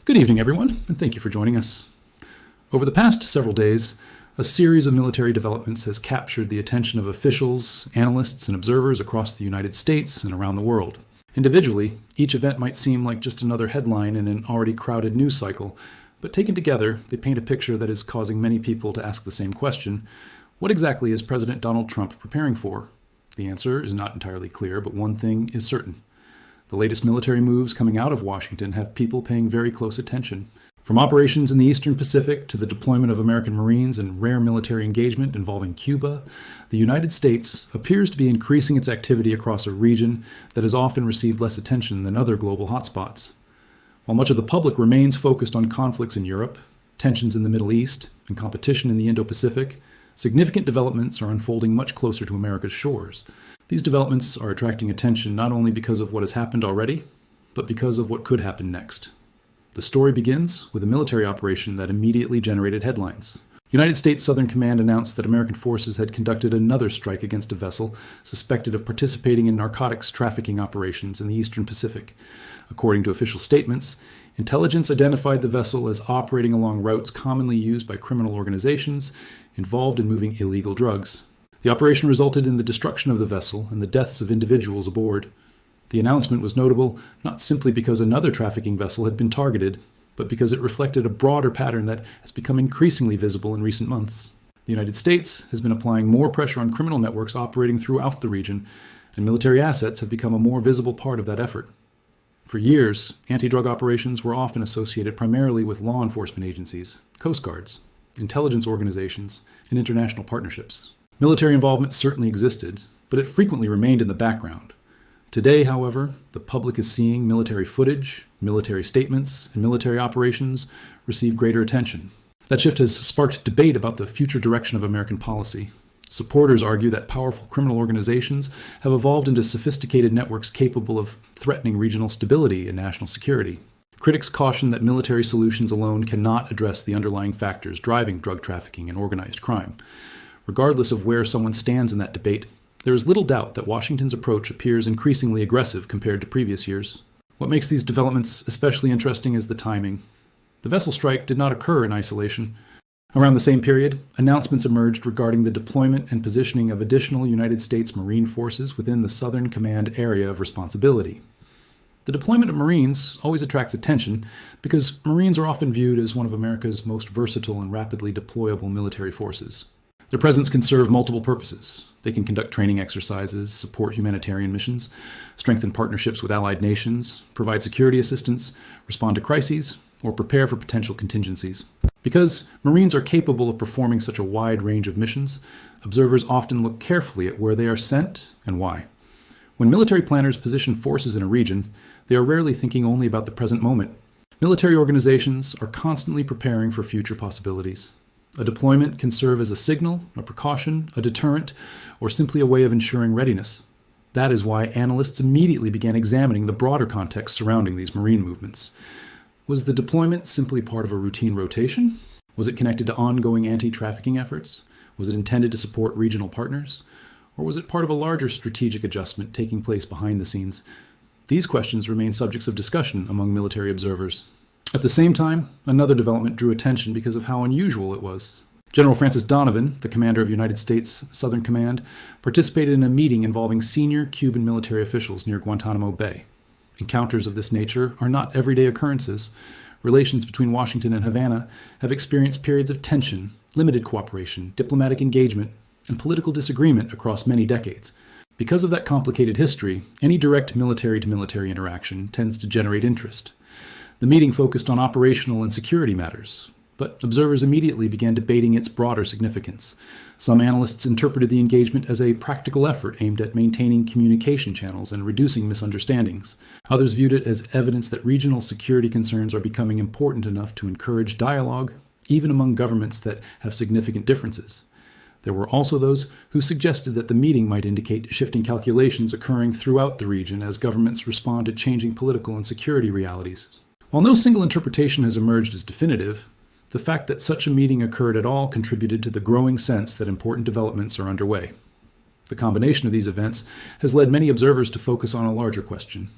Good evening, everyone, and thank you for joining us. Over the past several days, a series of military developments has captured the attention of officials, analysts, and observers across the United States and around the world. Individually, each event might seem like just another headline in an already crowded news cycle, but taken together, they paint a picture that is causing many people to ask the same question: what exactly is President Donald Trump preparing for? The answer is not entirely clear, but one thing is certain. The latest military moves coming out of Washington have people paying very close attention. From operations in the Eastern Pacific to the deployment of American Marines and rare military engagement involving Cuba, the United States appears to be increasing its activity across a region that has often received less attention than other global hotspots. While much of the public remains focused on conflicts in Europe, tensions in the Middle East, and competition in the Indo-Pacific, significant developments are unfolding much closer to America's shores. These developments are attracting attention not only because of what has happened already, but because of what could happen next. The story begins with a military operation that immediately generated headlines. United States Southern Command announced that American forces had conducted another strike against a vessel suspected of participating in narcotics trafficking operations in the Eastern Pacific. According to official statements, intelligence identified the vessel as operating along routes commonly used by criminal organizations involved in moving illegal drugs. The operation resulted in the destruction of the vessel and the deaths of individuals aboard. The announcement was notable not simply because another trafficking vessel had been targeted, but because it reflected a broader pattern that has become increasingly visible in recent months. The United States has been applying more pressure on criminal networks operating throughout the region, and military assets have become a more visible part of that effort. For years, anti-drug operations were often associated primarily with law enforcement agencies, coast guards, intelligence organizations, and international partnerships. Military involvement certainly existed, but it frequently remained in the background. Today, however, the public is seeing military footage, military statements, and military operations receive greater attention. That shift has sparked debate about the future direction of American policy. Supporters argue that powerful criminal organizations have evolved into sophisticated networks capable of threatening regional stability and national security. Critics caution that military solutions alone cannot address the underlying factors driving drug trafficking and organized crime. Regardless of where someone stands in that debate, there is little doubt that Washington's approach appears increasingly aggressive compared to previous years. What makes these developments especially interesting is the timing. The vessel strike did not occur in isolation. Around the same period, announcements emerged regarding the deployment and positioning of additional United States Marine forces within the Southern Command area of responsibility. The deployment of Marines always attracts attention because Marines are often viewed as one of America's most versatile and rapidly deployable military forces. Their presence can serve multiple purposes. They can conduct training exercises, support humanitarian missions, strengthen partnerships with allied nations, provide security assistance, respond to crises, or prepare for potential contingencies. Because Marines are capable of performing such a wide range of missions, observers often look carefully at where they are sent and why. When military planners position forces in a region, they are rarely thinking only about the present moment. Military organizations are constantly preparing for future possibilities. A deployment can serve as a signal, a precaution, a deterrent, or simply a way of ensuring readiness. That is why analysts immediately began examining the broader context surrounding these Marine movements. Was the deployment simply part of a routine rotation? Was it connected to ongoing anti-trafficking efforts? Was it intended to support regional partners? Or was it part of a larger strategic adjustment taking place behind the scenes? These questions remain subjects of discussion among military observers. At the same time, another development drew attention because of how unusual it was. General Francis Donovan, the commander of United States Southern Command, participated in a meeting involving senior Cuban military officials near Guantanamo Bay. Encounters of this nature are not everyday occurrences. Relations between Washington and Havana have experienced periods of tension, limited cooperation, diplomatic engagement, and political disagreement across many decades. Because of that complicated history, any direct military-to-military interaction tends to generate interest. The meeting focused on operational and security matters, but observers immediately began debating its broader significance. Some analysts interpreted the engagement as a practical effort aimed at maintaining communication channels and reducing misunderstandings. Others viewed it as evidence that regional security concerns are becoming important enough to encourage dialogue, even among governments that have significant differences. There were also those who suggested that the meeting might indicate shifting calculations occurring throughout the region as governments respond to changing political and security realities. While no single interpretation has emerged as definitive, the fact that such a meeting occurred at all contributed to the growing sense that important developments are underway. The combination of these events has led many observers to focus on a larger question.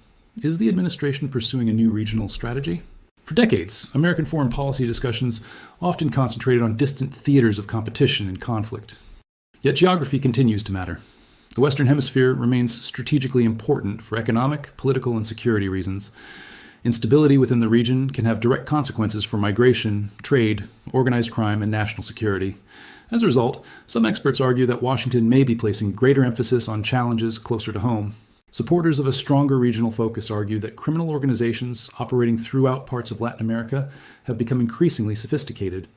Is the administration pursuing a new regional strategy? For decades, American foreign policy discussions often concentrated on distant theaters of competition and conflict. Yet geography continues to matter. The Western Hemisphere remains strategically important for economic, political, and security reasons. Instability within the region can have direct consequences for migration, trade, organized crime, and national security. As a result, some experts argue that Washington may be placing greater emphasis on challenges closer to home. Supporters of a stronger regional focus argue that criminal organizations operating throughout parts of Latin America have become increasingly sophisticated.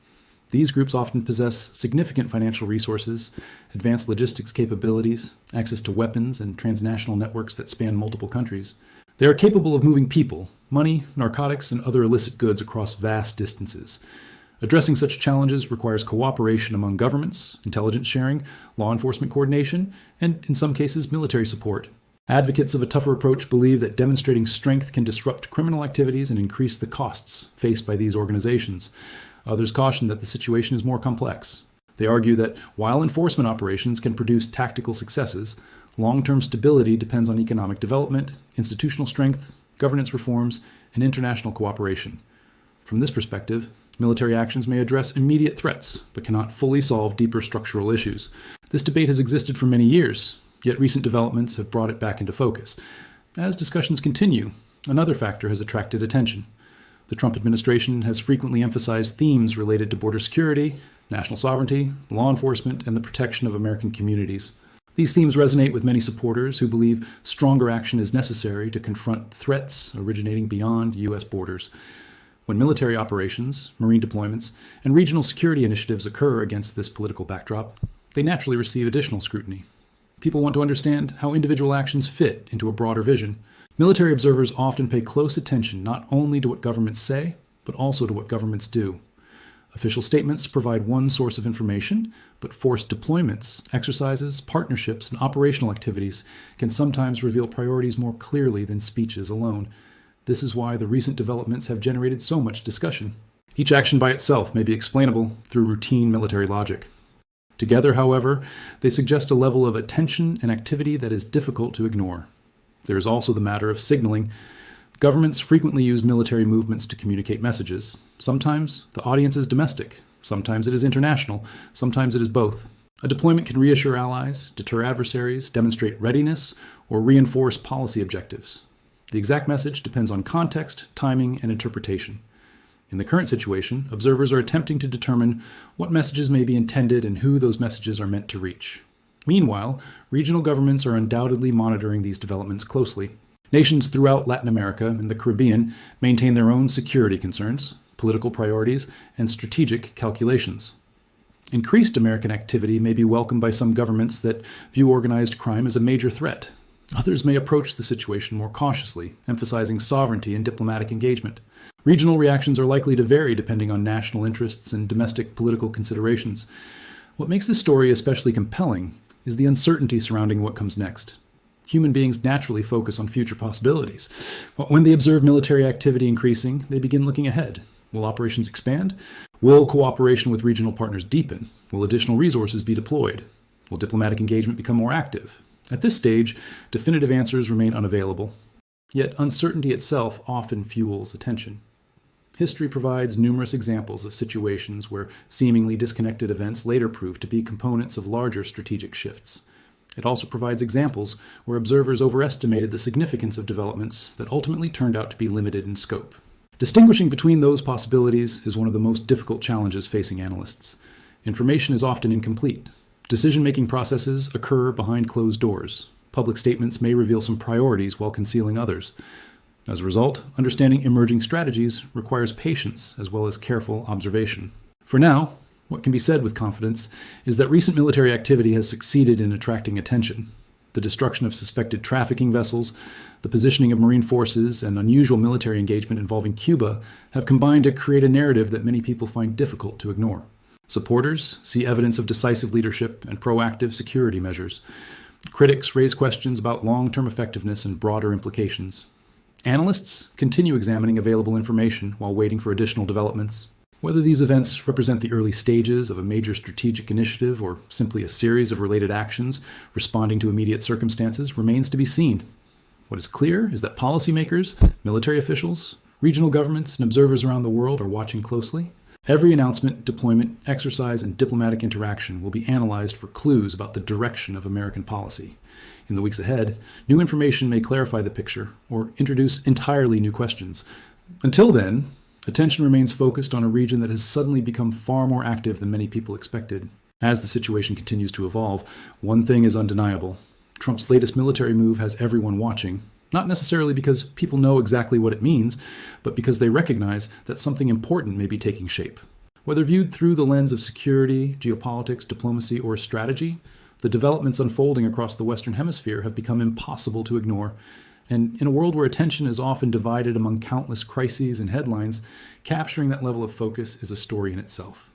These groups often possess significant financial resources, advanced logistics capabilities, access to weapons, and transnational networks that span multiple countries. They are capable of moving people, money, narcotics, and other illicit goods across vast distances. Addressing such challenges requires cooperation among governments, intelligence sharing, law enforcement coordination, and, in some cases, military support. Advocates of a tougher approach believe that demonstrating strength can disrupt criminal activities and increase the costs faced by these organizations. Others caution that the situation is more complex. They argue that while enforcement operations can produce tactical successes, long-term stability depends on economic development, institutional strength, governance reforms, and international cooperation. From this perspective, military actions may address immediate threats, but cannot fully solve deeper structural issues. This debate has existed for many years, yet recent developments have brought it back into focus. As discussions continue, another factor has attracted attention. The Trump administration has frequently emphasized themes related to border security, national sovereignty, law enforcement, and the protection of American communities. These themes resonate with many supporters who believe stronger action is necessary to confront threats originating beyond U.S. borders. When military operations, marine deployments, and regional security initiatives occur against this political backdrop, they naturally receive additional scrutiny. People want to understand how individual actions fit into a broader vision. Military observers often pay close attention not only to what governments say, but also to what governments do. Official statements provide one source of information, but forced deployments, exercises, partnerships, and operational activities can sometimes reveal priorities more clearly than speeches alone. This is why the recent developments have generated so much discussion. Each action by itself may be explainable through routine military logic. Together, however, they suggest a level of attention and activity that is difficult to ignore. There is also the matter of signaling. Governments frequently use military movements to communicate messages. Sometimes the audience is domestic, sometimes it is international, sometimes it is both. A deployment can reassure allies, deter adversaries, demonstrate readiness, or reinforce policy objectives. The exact message depends on context, timing, and interpretation. In the current situation, observers are attempting to determine what messages may be intended and who those messages are meant to reach. Meanwhile, regional governments are undoubtedly monitoring these developments closely. Nations throughout Latin America and the Caribbean maintain their own security concerns, political priorities, and strategic calculations. Increased American activity may be welcomed by some governments that view organized crime as a major threat. Others may approach the situation more cautiously, emphasizing sovereignty and diplomatic engagement. Regional reactions are likely to vary depending on national interests and domestic political considerations. What makes this story especially compelling is the uncertainty surrounding what comes next. Human beings naturally focus on future possibilities. But when they observe military activity increasing, they begin looking ahead. Will operations expand? Will cooperation with regional partners deepen? Will additional resources be deployed? Will diplomatic engagement become more active? At this stage, definitive answers remain unavailable. Yet uncertainty itself often fuels attention. History provides numerous examples of situations where seemingly disconnected events later prove to be components of larger strategic shifts. It also provides examples where observers overestimated the significance of developments that ultimately turned out to be limited in scope. Distinguishing between those possibilities is one of the most difficult challenges facing analysts. Information is often incomplete. Decision-making processes occur behind closed doors. Public statements may reveal some priorities while concealing others. As a result, understanding emerging strategies requires patience as well as careful observation. For now, what can be said with confidence is that recent military activity has succeeded in attracting attention. The destruction of suspected trafficking vessels, the positioning of marine forces, and unusual military engagement involving Cuba have combined to create a narrative that many people find difficult to ignore. Supporters see evidence of decisive leadership and proactive security measures. Critics raise questions about long-term effectiveness and broader implications. Analysts continue examining available information while waiting for additional developments. Whether these events represent the early stages of a major strategic initiative or simply a series of related actions responding to immediate circumstances remains to be seen. What is clear is that policymakers, military officials, Regional governments and observers around the world are watching closely. Every announcement, deployment, exercise, and diplomatic interaction will be analyzed for clues about the direction of American policy. In the weeks ahead, new information may clarify the picture or introduce entirely new questions. Until then, attention remains focused on a region that has suddenly become far more active than many people expected. As the situation continues to evolve, one thing is undeniable. Trump's latest military move has everyone watching, not necessarily because people know exactly what it means, but because they recognize that something important may be taking shape. Whether viewed through the lens of security, geopolitics, diplomacy, or strategy, the developments unfolding across the Western Hemisphere have become impossible to ignore. And in a world where attention is often divided among countless crises and headlines, capturing that level of focus is a story in itself.